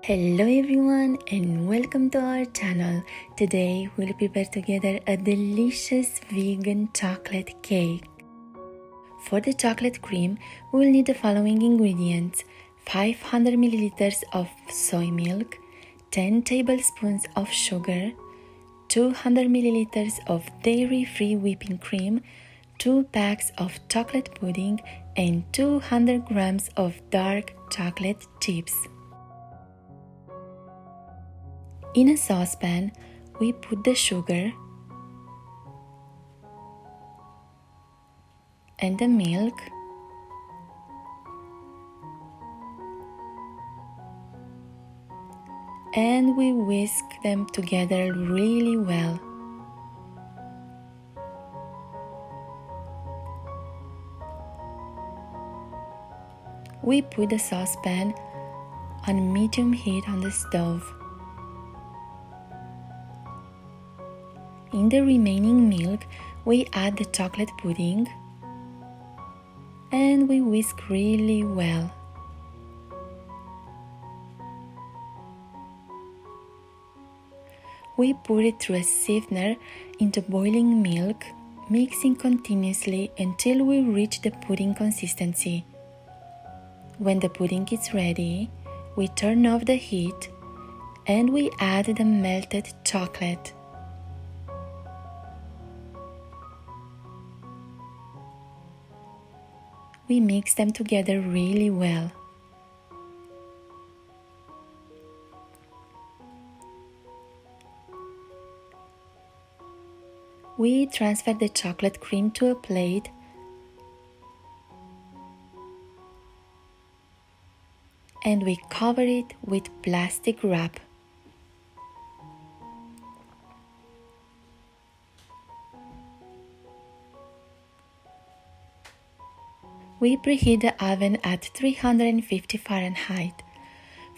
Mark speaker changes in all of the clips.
Speaker 1: Hello everyone and welcome to our channel. Today we'll prepare together a delicious vegan chocolate cake. For the chocolate cream, we will need the following ingredients: 500 milliliters of soy milk, 10 tablespoons of sugar, 200 milliliters of dairy-free whipping cream, 2 packs of chocolate pudding, and 200 grams of dark chocolate chips. In a saucepan, we put the sugar and the milk and we whisk them together really well. We put the saucepan on medium heat on the stove. In the remaining milk, we add the chocolate pudding and we whisk really well. We put it through a sifter into boiling milk, mixing continuously until we reach the pudding consistency. When the pudding is ready, we turn off the heat and we add the melted chocolate. We mix them together really well. We transfer the chocolate cream to a plate and we cover it with plastic wrap. We preheat the oven at 350 Fahrenheit.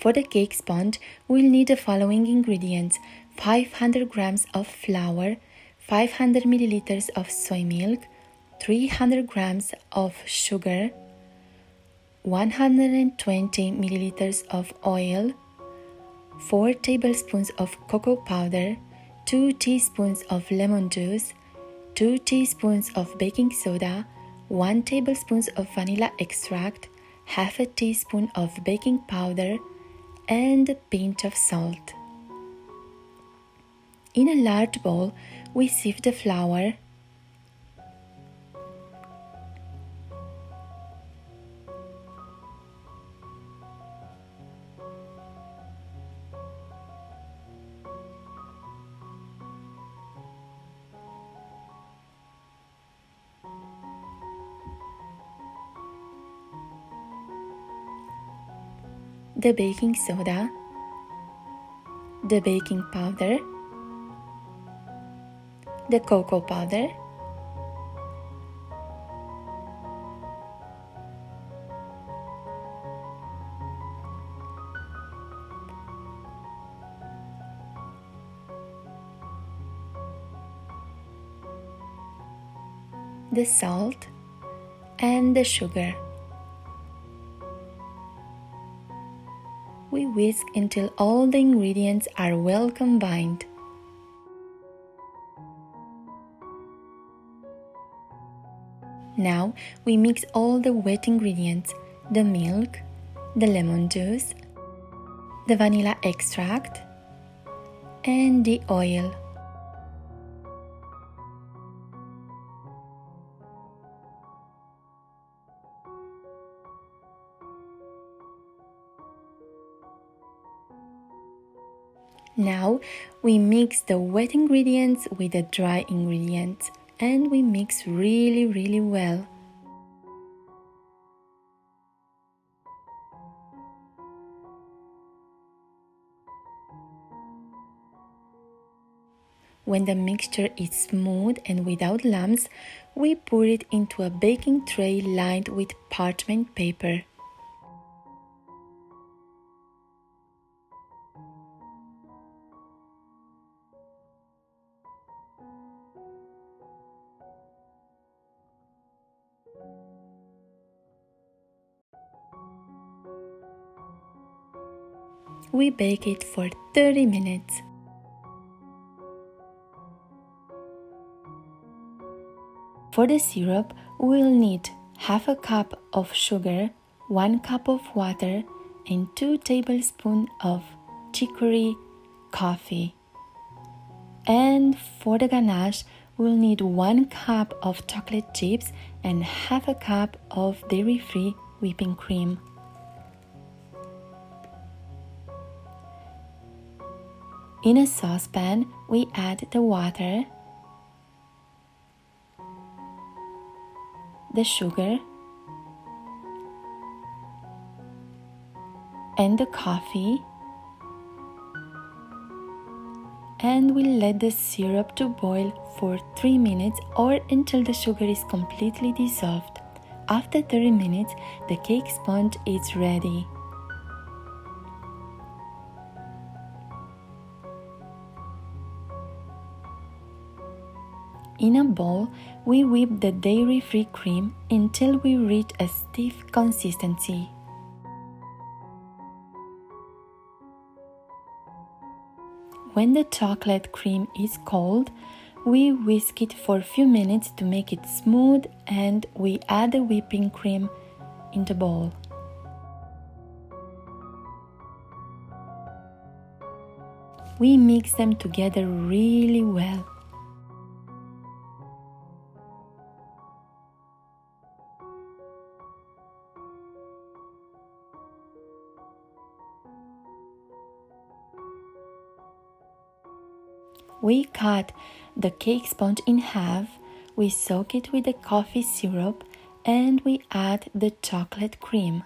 Speaker 1: For the cake sponge, we'll need the following ingredients: 500 grams of flour, 500 milliliters of soy milk, 300 grams of sugar, 120 milliliters of oil, 4 tablespoons of cocoa powder, 2 teaspoons of lemon juice, 2 teaspoons of baking soda, 1 tablespoon of vanilla extract, half a teaspoon of baking powder, and a pinch of salt. In a large bowl, we sieve the flour, the baking soda, the baking powder, the cocoa powder, the salt, and the sugar. We whisk until all the ingredients are well combined. Now we mix all the wet ingredients: the milk, the lemon juice, the vanilla extract, and the oil. Now we mix the wet ingredients with the dry ingredients and we mix really well. When the mixture is smooth and without lumps, we pour it into a baking tray lined with parchment paper. We bake it for 30 minutes. For the syrup, we'll need half a cup of sugar, 1 cup of water, and 2 tablespoons of chicory coffee. And for the ganache, we'll need 1 cup of chocolate chips and half a cup of dairy-free whipping cream. In a saucepan, we add the water, the sugar, and the coffee, and we let the syrup to boil for 3 minutes or until the sugar is completely dissolved. After 30 minutes, the cake sponge is ready. In a bowl, we whip the dairy-free cream until we reach a stiff consistency. When the chocolate cream is cold, we whisk it for a few minutes to make it smooth, and we add the whipping cream in the bowl. We mix them together really well. We cut the cake sponge in half, we soak it with the coffee syrup, and we add the chocolate cream.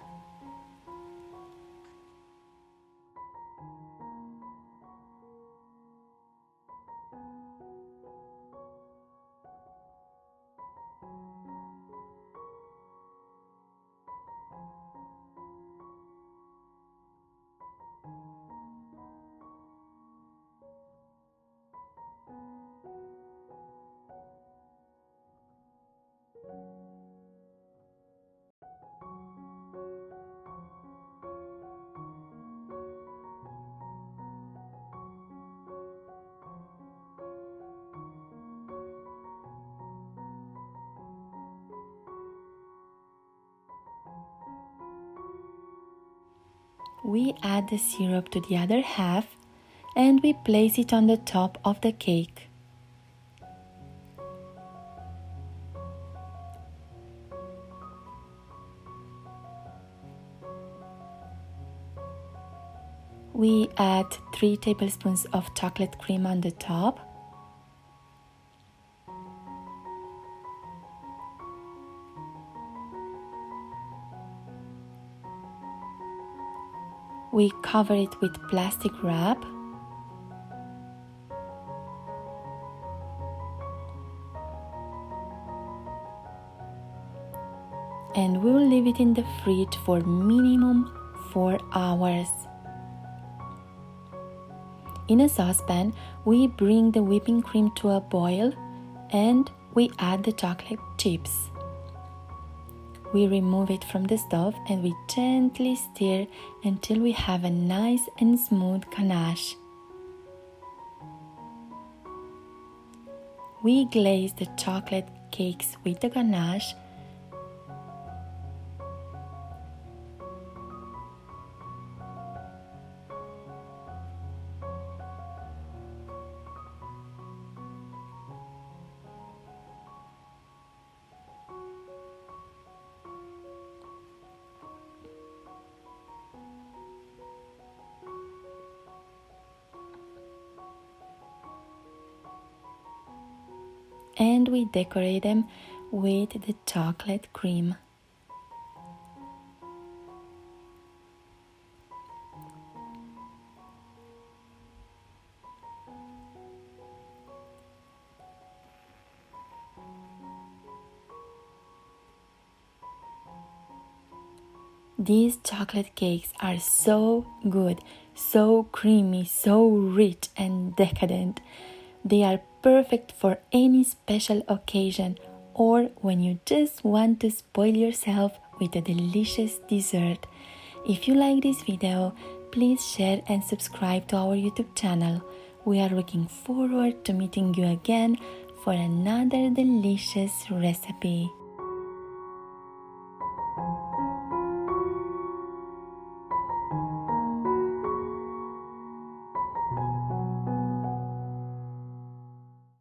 Speaker 1: We add the syrup to the other half and we place it on the top of the cake. We add 3 tablespoons of chocolate cream on the top. We cover it with plastic wrap. And we will leave it in the fridge for minimum 4 hours. In a saucepan, we bring the whipping cream to a boil and we add the chocolate chips. We remove it from the stove and we gently stir until we have a nice and smooth ganache. We glaze the chocolate cakes with the ganache. And we decorate them with the chocolate cream. These chocolate cakes are so good, so creamy, so rich and decadent. They are perfect for any special occasion or when you just want to spoil yourself with a delicious dessert. If you like this video, please share and subscribe to our YouTube channel. We are looking forward to meeting you again for another delicious recipe.